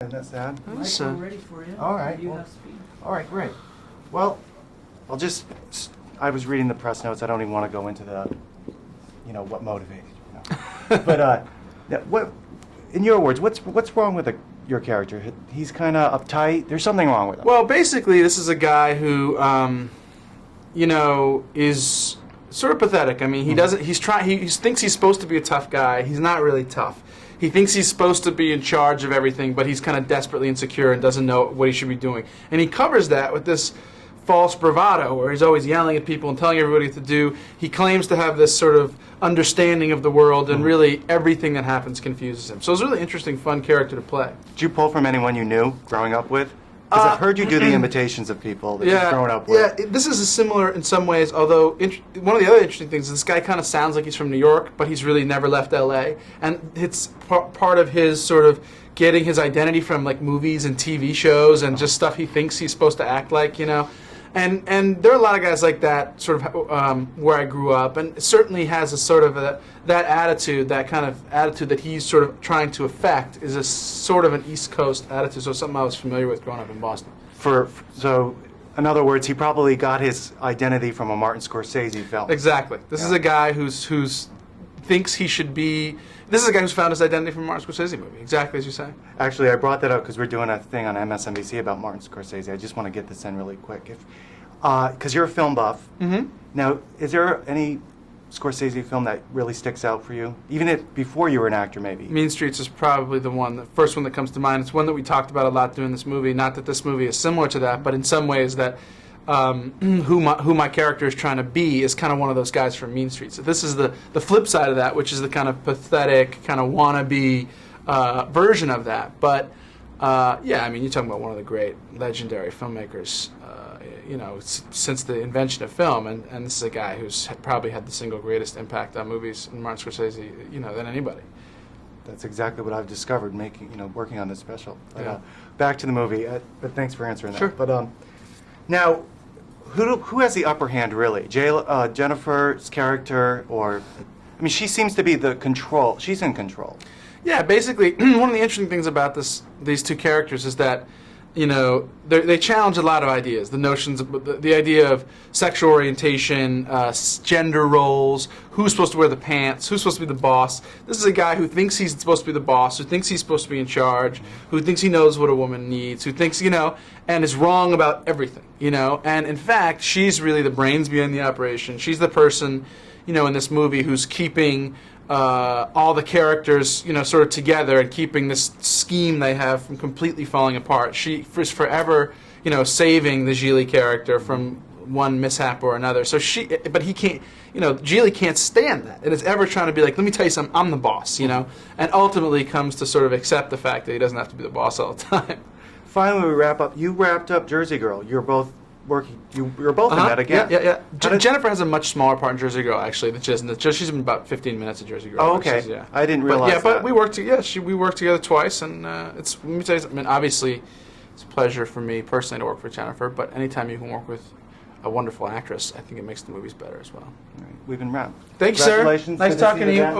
Isn't that sad? Mike, we're ready for you. All right. You have speed. All right, great. Well, I was reading the press notes. I don't even want to go into the, what motivated you. But what, in your words, what's wrong with your character? He's kind of uptight. There's something wrong with him. Well, basically, this is a guy who, is sort of pathetic. I mean, he doesn't. He thinks he's supposed to be a tough guy. He's not really tough. He thinks he's supposed to be in charge of everything, but he's kind of desperately insecure and doesn't know what he should be doing. And he covers that with this false bravado, where he's always yelling at people and telling everybody what to do. He claims to have this sort of understanding of the world, and really everything that happens confuses him. So it's a really interesting, fun character to play. Did you pull from anyone you knew growing up with? Because I've heard you do the imitations of people that you've grown up with. Yeah, this is similar in some ways, although one of the other interesting things is this guy kind of sounds like he's from New York, but he's really never left L.A. And it's part of his sort of getting his identity from like movies and TV shows and just stuff he thinks he's supposed to act like, And there are a lot of guys like that, sort of where I grew up, and it certainly has a sort of that attitude, that kind of attitude that he's sort of trying to affect is a sort of an East Coast attitude, so something I was familiar with growing up in Boston. So, in other words, he probably got his identity from a Martin Scorsese film. Exactly. This is a guy who's thinks he should be. This is a guy who's found his identity from a Martin Scorsese movie. Exactly as you say. Actually, I brought that up because we're doing a thing on MSNBC about Martin Scorsese. I just want to get this in really quick, because you're a film buff. Mm-hmm. Now, is there any Scorsese film that really sticks out for you, even before you were an actor, maybe? Mean Streets is probably the first one that comes to mind. It's one that we talked about a lot doing this movie. Not that this movie is similar to that, but in some ways that. Who my character is trying to be is kind of one of those guys from Mean Streets. So this is the flip side of that, which is the kind of pathetic, kind of wannabe version of that. But yeah, I mean, you're talking about one of the great legendary filmmakers, since the invention of film, and this is a guy who's probably had the single greatest impact on movies in Martin Scorsese, than anybody. That's exactly what I've discovered working on this special. But, Yeah. Back to the movie. But thanks for answering that. Sure. But now, who has the upper hand, really? Jennifer's character, she seems to be the control. She's in control. Yeah, basically, one of the interesting things about these two characters is that, they challenge a lot of ideas. The notions of the idea of sexual orientation, gender roles, who's supposed to wear the pants, who's supposed to be the boss. This is a guy who thinks he's supposed to be the boss, who thinks he's supposed to be in charge, who thinks he knows what a woman needs, who thinks, and is wrong about everything, And in fact, she's really the brains behind the operation. She's the person, in this movie who's keeping all the characters, sort of together and keeping this scheme they have from completely falling apart. She is forever, saving the Gigli character from one mishap or another. So but he can't, Gigli can't stand that. And is ever trying to be like, let me tell you something, I'm the boss, and ultimately comes to sort of accept the fact that he doesn't have to be the boss all the time. Finally, we wrap up. You wrapped up Jersey Girl. You're both working. You're both in that again. Yeah. Jennifer has a much smaller part in Jersey Girl, actually. She's in about 15 minutes of Jersey Girl. Oh, okay. I didn't realize that. But we worked together. We worked together twice, and let me tell you something. Obviously, it's a pleasure for me personally to work with Jennifer. But anytime you can work with a wonderful actress, I think it makes the movies better as well. All right. We've been wrapped. Thank you, sir. Congratulations. Nice Good to see talking to you. again.